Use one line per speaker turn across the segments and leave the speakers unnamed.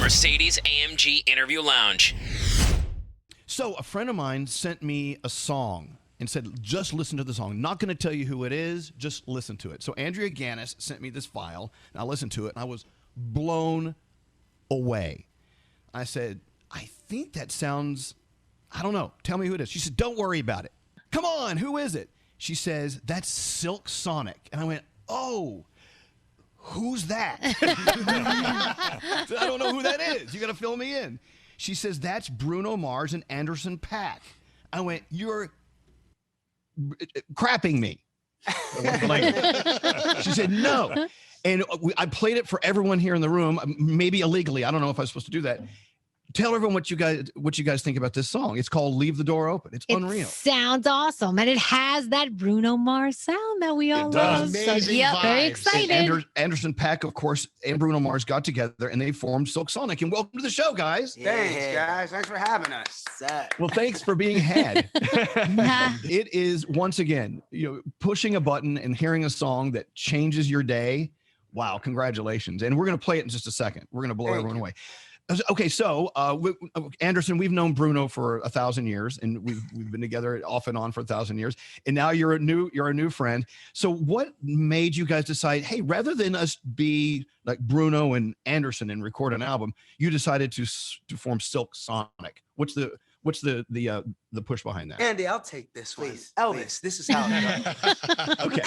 Mercedes-AMG Interview Lounge.
So a friend of mine sent me a song and said, just listen to the song. Not going to tell you who it is, just listen to it. So Andrea Gannis sent me this file, and I listened to it, and I was blown away. I said, I think that sounds, I don't know. Tell me who it is. She said, don't worry about it. Come on, who is it? She says, that's Silk Sonic. And I went, oh, who's that? I don't know who that is. You got to fill me in. She says, that's Bruno Mars and Anderson .Paak. I went, you're crapping me. She said, no. And I played it for everyone here in the room, maybe illegally. I don't know if I was supposed to do that. Tell everyone what you guys think about this song. It's called Leave the Door Open. It's unreal.
Sounds awesome. And it has that Bruno Mars sound that we all love. So, yeah, very excited.
And Anderson .Paak, of course, and Bruno Mars got together and they formed Silk Sonic. And welcome to the show, guys.
Yeah. Thanks, guys. Thanks for having us.
Well, thanks for being had. It is, once again, pushing a button and hearing a song that changes your day. Wow, congratulations. And we're going to play it in just a second. We're going to blow everyone away. Okay, so Anderson, we've known Bruno for 1,000 years, and we've been together off and on for 1,000 years. And now you're a new friend. So what made you guys decide, hey, rather than us be like Bruno and Anderson and record an album, you decided to form Silk Sonic? What's the push behind that?
Andy, I'll take this one.
Please,
Elvis, this is how it goes.
Okay.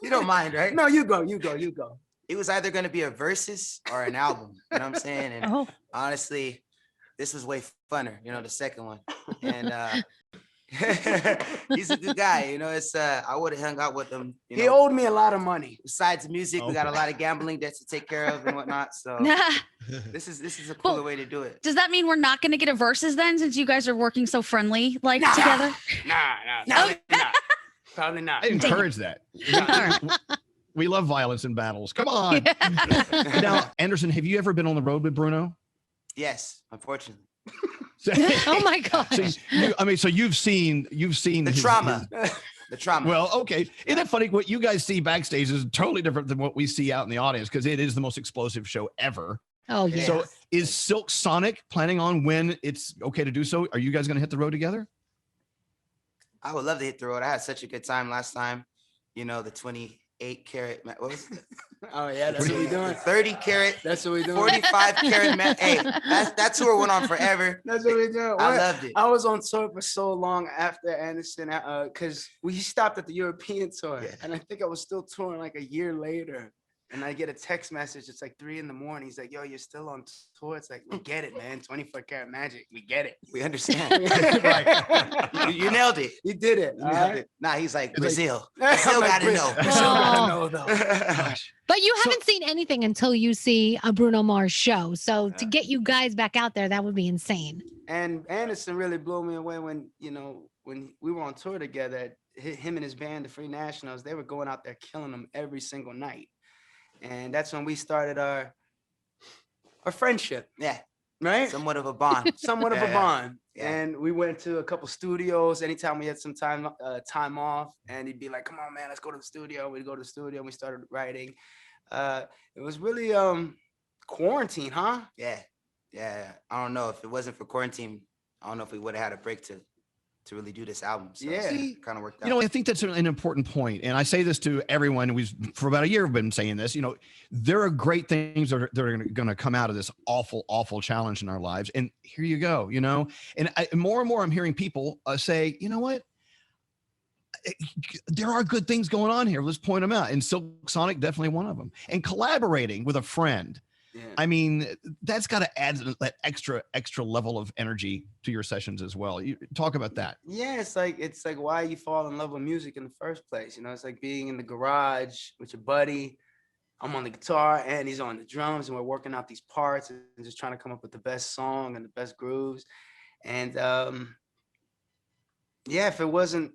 You don't mind, right?
No, you go.
It was either going to be a versus or an album. You know what I'm saying? And honestly, this was way funner, the second one. And he's a good guy. It's I would have hung out with him.
He owed me a lot of money.
Besides music, we got a lot of gambling debts to take care of and whatnot. So this is a cooler way to do it.
Does that mean we're not going to get a versus then, since you guys are working so friendly together?
Nah. Probably not.
I encourage that. We love violence in battles. Come on. Now, Anderson, have you ever been on the road with Bruno?
Yes, unfortunately.
Oh my God.
So you've seen
the trauma. The trauma.
Well, okay. Isn't it funny? What you guys see backstage is totally different than what we see out in the audience, because it is the most explosive show ever.
Oh yeah.
So is Silk Sonic planning on, when it's okay to do so, are you guys going to hit the road together?
I would love to hit the road. I had such a good time last time. The 28 karat, what was it?
Oh yeah, that's what we doing.
30 karat.
That's what we doing.
45 karat. Hey, that tour went on forever.
That's what we doing.
I loved it.
I was on tour for so long after Anderson, because we stopped at the European tour, and I think I was still touring like a year later. And I get a text message. It's like 3 a.m. He's like, yo, you're still on tour. It's like, we get it, man. 24 karat magic. We get it.
We understand. You nailed it.
You did it.
You nailed it. Nah, he's like, Brazil. Brazil got to know.
Brazil got to know, though.
Gosh.
But you haven't seen anything until you see a Bruno Mars show. So to get you guys back out there, that would be insane.
And Anderson really blew me away when we were on tour together. Him and his band, the Free Nationals, they were going out there killing them every single night. And that's when we started our friendship.
Yeah.
Right?
Somewhat of a bond.
Somewhat of a bond.
Yeah.
And we went to a couple studios anytime we had some time off. And he'd be like, come on, man, let's go to the studio. We'd go to the studio and we started writing. It was really quarantine, huh?
Yeah. I don't know. If it wasn't for quarantine, I don't know if we would have had a break to really do this album. So it kind of worked out.
I think that's an important point. And I say this to everyone. For about a year, we've been saying this. There are great things that are going to come out of this awful, awful challenge in our lives. And here you go, And more and more, I'm hearing people say, you know what? There are good things going on here. Let's point them out. And Silk Sonic, definitely one of them. And collaborating with a friend. Yeah. I mean, that's got to add that extra level of energy to your sessions as well. You talk about that.
Yeah, it's like why you fall in love with music in the first place. It's like being in the garage with your buddy. I'm on the guitar and he's on the drums, and we're working out these parts and just trying to come up with the best song and the best grooves. And if it wasn't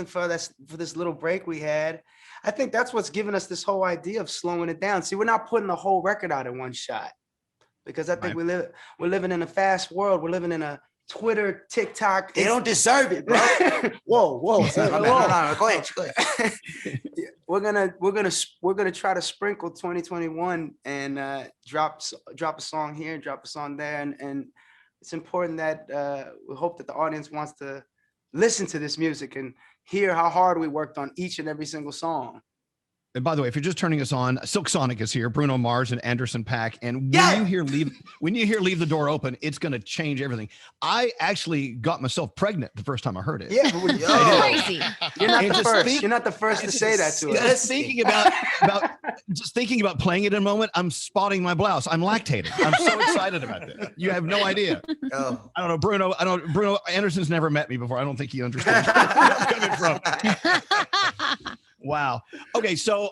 for this little break we had, I think that's what's given us this whole idea of slowing it down. See, we're not putting the whole record out in one shot, because I think we're living in a fast world. We're living in a Twitter, TikTok.
They don't deserve it, bro.
Whoa.
No, go ahead.
We're gonna try to sprinkle 2021 and drop a song here, drop a song there, and it's important that we hope that the audience wants to listen to this music and hear how hard we worked on each and every single song.
And by the way, if you're just turning us on, Silk Sonic is here, Bruno Mars and Anderson .Paak. And when you hear Leave the Door Open, it's going to change everything. I actually got myself pregnant the first time I heard it.
Yeah,
Crazy.
You're not the first. You're not the first to say that to us.
Just thinking about playing it in a moment, I'm spotting my blouse. I'm lactating. I'm so excited about this. You have no idea.
Oh.
I don't know, Bruno Anderson's never met me before. I don't think he understands where I'm coming from. Wow. Okay, so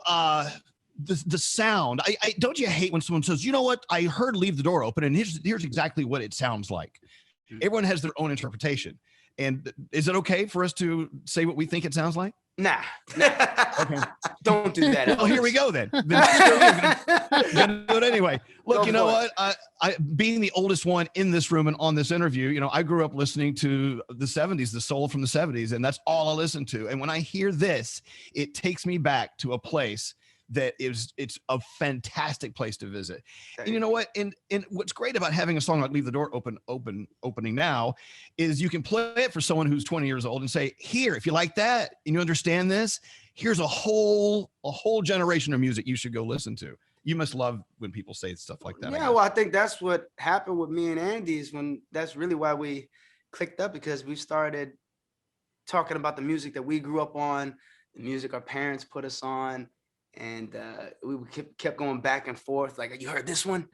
the sound. I don't you hate when someone says, you know what? I heard Leave the Door Open, and here's exactly what it sounds like. Everyone has their own interpretation. And is it okay for us to say what we think it sounds like?
Nah.
Okay.
Don't do that.
Well, here we go then. Gonna do it anyway. Look, you know what? I being the oldest one in this room and on this interview, you know, I grew up listening to the 70s, the soul from the 70s, and that's all I listened to. And when I hear this, it takes me back to a place that it's a fantastic place to visit. And you know what? And what's great about having a song like Leave the Door Opening now is you can play it for someone who's 20 years old and say, here, if you like that and you understand this, here's a whole generation of music you should go listen to. You must love when people say stuff like that.
Yeah, well, I think that's what happened with me and Andy that's really why we clicked up, because we started talking about the music that we grew up on, the music our parents put us on. And we kept going back and forth. Like, you heard this one?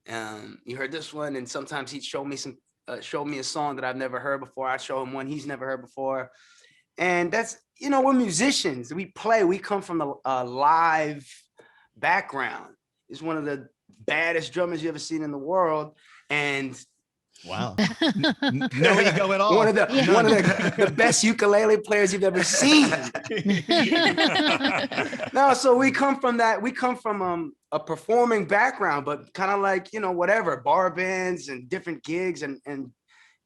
You heard this one? And sometimes he'd show me a song that I've never heard before. I'd show him one he's never heard before. And that's, you know, we're musicians. We play. We come from a live background. He's one of the baddest drummers you ever seen in the world. And
wow. No ego at all.
One of the best ukulele players you've ever seen. No, so we come from that. We come from a performing background, but kind of like, you know, whatever, bar bands and different gigs and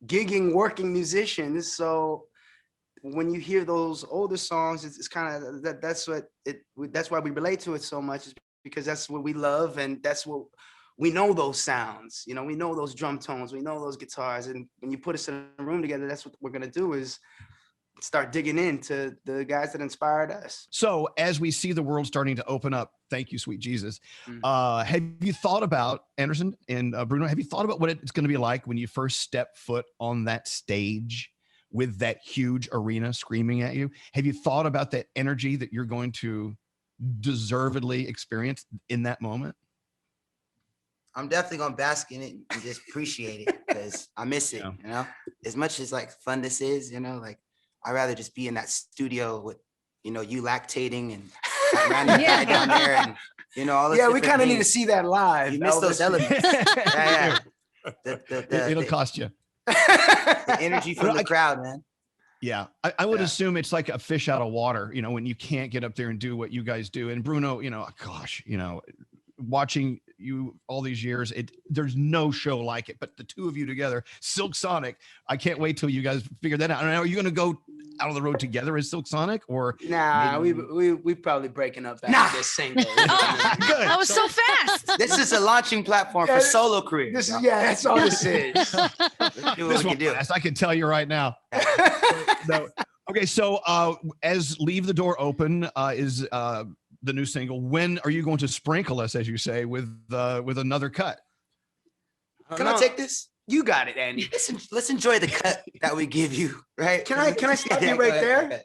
gigging working musicians. So when you hear those older songs, it's kind of that's why we relate to it so much, is because that's what we love, and that's what we know, those sounds, you know, we know those drum tones, we know those guitars. And when you put us in a room together, that's what we're going to do, is start digging into the guys that inspired us.
So as we see the world starting to open up, thank you, sweet Jesus. Have you thought about, Anderson and Bruno, have you thought about what it's going to be like when you first step foot on that stage with that huge arena screaming at you? Have you thought about that energy that you're going to deservedly experience in that moment?
I'm definitely gonna bask in it and just appreciate it, because I miss it. You know, as much as like fun this is, you know, like I'd rather just be in that studio with, you know, you lactating and Randy guy down there, and you know all this.
Yeah, we kind of need to see that live.
You miss those elements. Yeah.
It'll cost you.
The energy from the crowd, man.
Yeah, I would assume it's like a fish out of water, you know, when you can't get up there and do what you guys do. And Bruno, you know, gosh, you know, watching you all these years, there's no show like it. But the two of you together, Silk Sonic, I can't wait till you guys figure that out. I don't know, are you going to go out on the road together as Silk Sonic, or
nah? We probably breaking up after this single.
Good.
That was so fast.
This is a launching platform for solo careers.
That's all this is.
This one fast, I can tell you right now. No. Okay, so as Leave the Door Open is the new single, when are you going to sprinkle us, as you say, with another cut?
Can I take this?
You got it, Andy.
Let's enjoy the cut that we give you, right?
Can I stop you right there?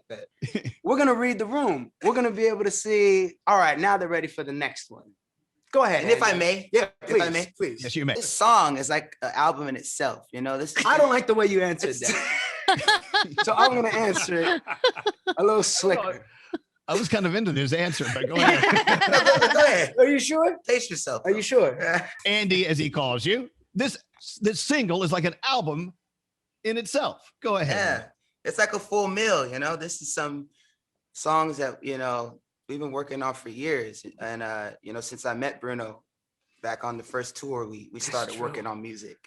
We're gonna read the room. We're gonna be able to see. All right, now they're ready for the next one. Go ahead.
And if I may,
please.
Yes, you may.
This song is like an album in itself. You know, this.
I don't like the way you answered that. So I'm gonna answer it a little slicker.
I was kind of into this answer, but go ahead.
Go ahead.
Are you sure?
Taste yourself.
Are you sure?
Andy, as he calls you. This single is like an album in itself. Go ahead.
Yeah, it's like a full meal. You know, this is some songs that, you know, we've been working on for years. And, you know, since I met Bruno, back on the first tour, we started working on music.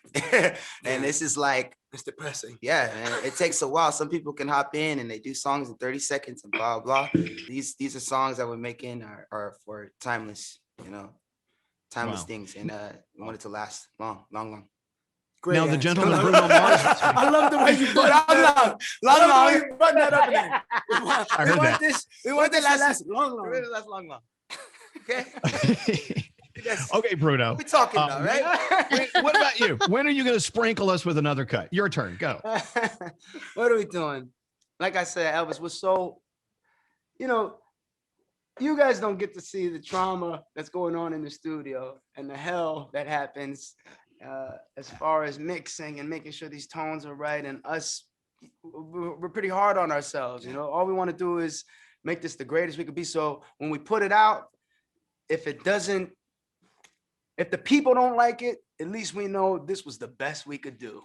And this is like,
it's depressing.
Yeah, and it takes a while. Some people can hop in and they do songs in 30 seconds and blah, blah. These are songs that we're making are for timeless, timeless things. And we want it to last long.
Great now, the gentleman Bruno Mars.
I love the way you put it long. You button that up there. We want this to last long. Okay.
Okay, Bruno.
We're talking now, right?
What about you? When are you going to sprinkle us with another cut? Your turn. Go.
What are we doing? Like I said, Elvis, we're so, you guys don't get to see the trauma that's going on in the studio and the hell that happens as far as mixing and making sure these tones are right. And us, we're pretty hard on ourselves. All we want to do is make this the greatest we could be. So when we put it out, if the people don't like it, at least we know this was the best we could do.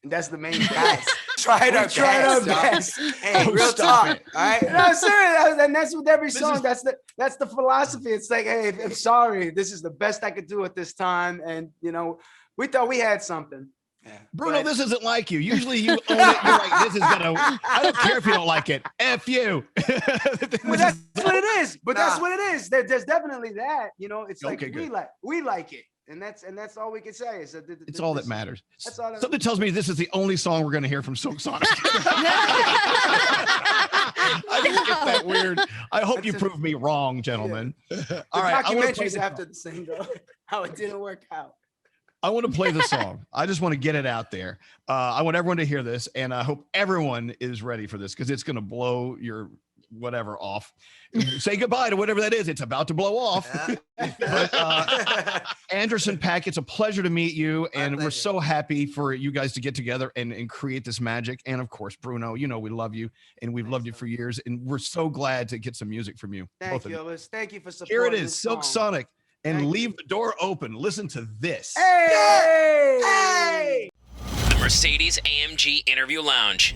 And that's the main thing.
Tried our best. Hey, real talk. All right.
No, serious. And that's with every song. That's the philosophy. It's like, hey, I'm sorry. This is the best I could do at this time. And, we thought we had something.
Yeah. Bruno, this isn't like you. Usually you own it. You're like, this is I don't care if you don't like it. F you.
But that's what it is. That's what it is. There's definitely that. It's like we like it. And that's all we can say. Is that
it's all that matters.
That's all that
Something tells me this is the only song we're going to hear from Silk Sonic. I think it's that weird. I hope you prove me wrong, gentlemen.
Yeah.
All right.
Documentaries after the single, how it didn't work out.
I want to play the song. I just want to get it out there. I want everyone to hear this, and I hope everyone is ready for this because it's going to blow your whatever off. Say goodbye to whatever that is. It's about to blow off. But, Anderson Paak, it's a pleasure to meet you, and we're so happy for you guys to get together and create this magic. And of course, Bruno, we love you, and we've loved you for years, and we're so glad to get some music from you.
Thank you, Elvis. Thank you for supporting.
Here it is, Silk Sonic. And leave the door open. Listen to this.
Hey!
The Mercedes AMG Interview Lounge.